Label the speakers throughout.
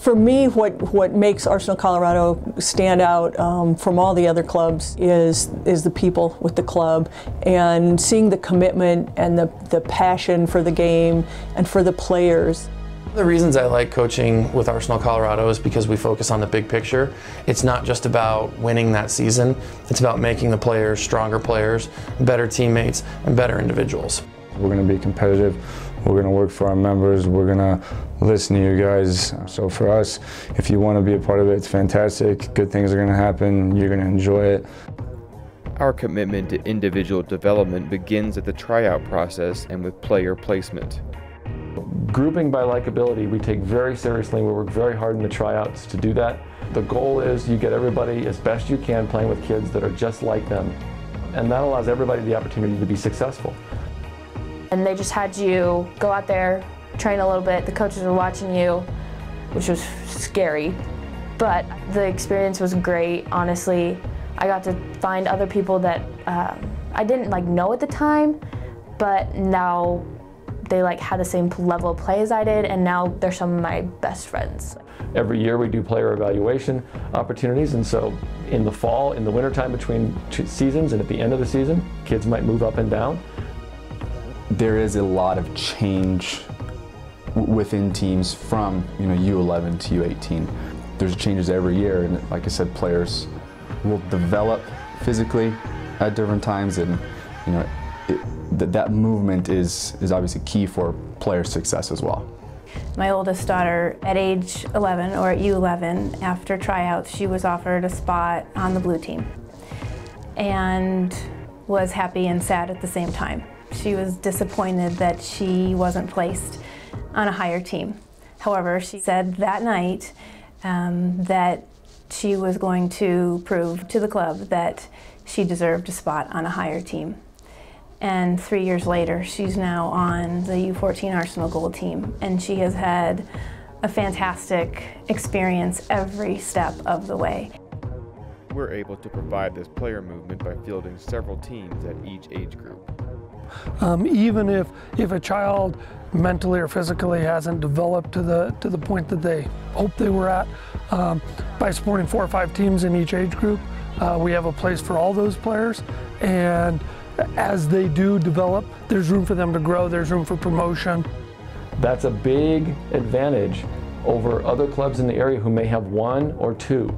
Speaker 1: For me, what makes Arsenal Colorado stand out from all the other clubs is the people with the club, and seeing the commitment and the passion for the game and for the players.
Speaker 2: The reasons I like coaching with Arsenal Colorado is because we focus on the big picture. It's not just about winning that season, it's about making the players stronger players, better teammates, and better individuals.
Speaker 3: We're going to be competitive, we're going to work for our members, we're going to listen to you guys. So for us, if you want to be a part of it, it's fantastic. Good things are going to happen, you're going to enjoy it.
Speaker 4: Our commitment to individual development begins at the tryout process and with player placement.
Speaker 5: Grouping by likability we take very seriously. We work very hard in the tryouts to do that. The goal is you get everybody as best you can playing with kids that are just like them, and that allows everybody the opportunity to be successful.
Speaker 6: And they just had you go out there, train a little bit, the coaches were watching you, which was scary, but the experience was great, honestly. I got to find other people that I didn't know at the time, but now they had the same level of play as I did, and now they're some of my best friends.
Speaker 5: Every year we do player evaluation opportunities, and so in the fall, in the wintertime between seasons and at the end of the season, kids might move up and down.
Speaker 7: There is a lot of change within teams from U11 to U18. There's changes every year, and like I said, players will develop physically at different times, and that movement is obviously key for player success as well.
Speaker 8: My oldest daughter, at age 11, or at U11, after tryouts, she was offered a spot on the blue team and was happy and sad at the same time. She was disappointed that she wasn't placed on a higher team. However, she said that night that she was going to prove to the club that she deserved a spot on a higher team. And 3 years later, she's now on the U14 Arsenal Gold team, and she has had a fantastic experience every step of the way.
Speaker 4: We're able to provide this player movement by fielding several teams at each age group.
Speaker 9: Even if a child mentally or physically hasn't developed to the point that they hope they were at, by supporting 4 or 5 teams in each age group, we have a place for all those players, and as they do develop, there's room for them to grow, there's room for promotion.
Speaker 5: That's a big advantage over other clubs in the area who may have 1 or 2,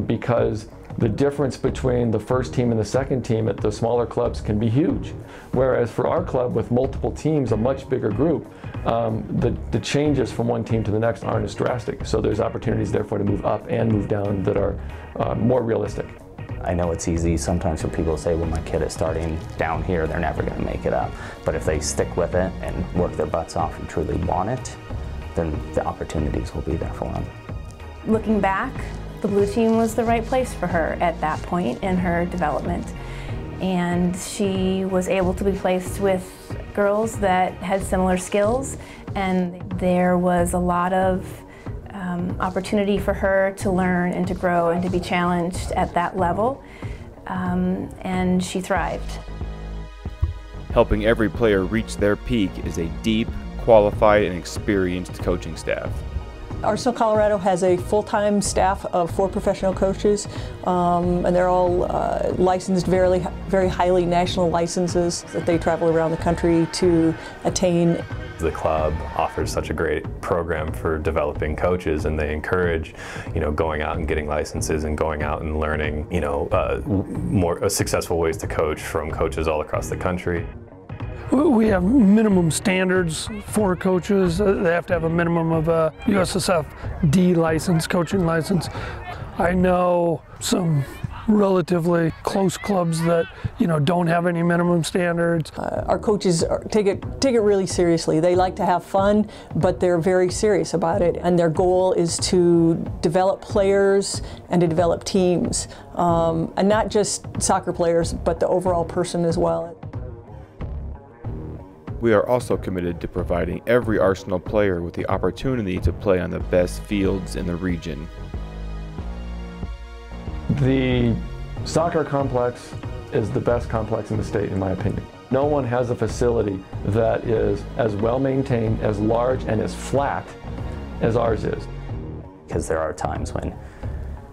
Speaker 5: because the difference between the first team and the second team at the smaller clubs can be huge. Whereas for our club with multiple teams, a much bigger group, the changes from one team to the next aren't as drastic. So there's opportunities therefore to move up and move down that are more realistic.
Speaker 10: I know it's easy sometimes for people to say, well, my kid is starting down here, they're never going to make it up. But if they stick with it and work their butts off and truly want it, then the opportunities will be there for them.
Speaker 8: Looking back, the blue team was the right place for her at that point in her development. And she was able to be placed with girls that had similar skills, and there was a lot of opportunity for her to learn and to grow and to be challenged at that level, and she thrived.
Speaker 4: Helping every player reach their peak is a deep, qualified, and experienced coaching staff.
Speaker 1: Arsenal Colorado has a full-time staff of 4 professional coaches, and they're all licensed, very highly national licenses that they travel around the country to attain.
Speaker 11: The club offers such a great program for developing coaches, and they encourage, going out and getting licenses and going out and learning, more successful ways to coach from coaches all across the country.
Speaker 9: We have minimum standards for coaches. They have to have a minimum of a USSF D license, coaching license. I know some relatively close clubs that don't have any minimum standards.
Speaker 1: Our coaches take it really seriously. They like to have fun, but they're very serious about it, and their goal is to develop players and to develop teams, and not just soccer players, but the overall person as well.
Speaker 4: We are also committed to providing every Arsenal player with the opportunity to play on the best fields in the region.
Speaker 5: The soccer complex is the best complex in the state, in my opinion. No one has a facility that is as well maintained, as large, and as flat as ours is.
Speaker 10: because there are times when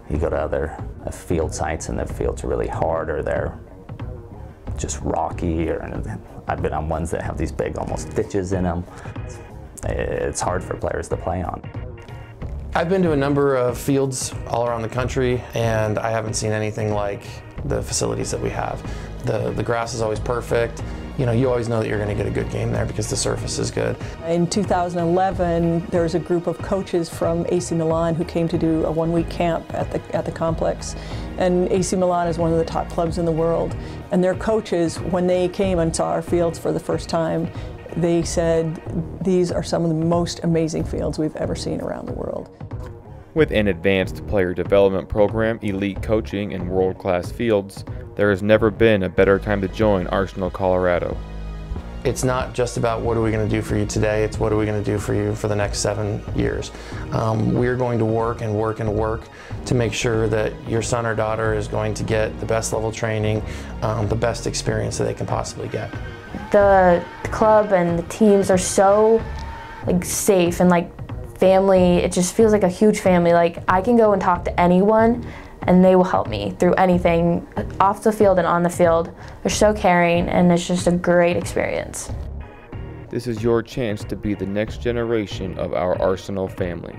Speaker 10: you go to other field sites and the fields are really hard, or they're just rocky, or I've been on ones that have these big almost ditches in them. It's hard for players to play on.
Speaker 2: I've been to a number of fields all around the country, and I haven't seen anything like the facilities that we have. The grass is always perfect. You know, you always know that you're going to get a good game there because the surface is good.
Speaker 1: In 2011, there was a group of coaches from AC Milan who came to do a one-week camp at the complex. And AC Milan is one of the top clubs in the world. And their coaches, when they came and saw our fields for the first time, they said, these are some of the most amazing fields we've ever seen around the world.
Speaker 4: With an advanced player development program, elite coaching, and world-class fields, there has never been a better time to join Arsenal Colorado.
Speaker 2: It's not just about what are we going to do for you today, it's what are we going to do for you for the next 7 years. We're going to work and work and work to make sure that your son or daughter is going to get the best level training, the best experience that they can possibly get.
Speaker 6: The club and the teams are so safe and family. It just feels like a huge family. I can go and talk to anyone and they will help me through anything off the field and on the field. They're so caring, and it's just a great experience.
Speaker 4: This is your chance to be the next generation of our Arsenal family.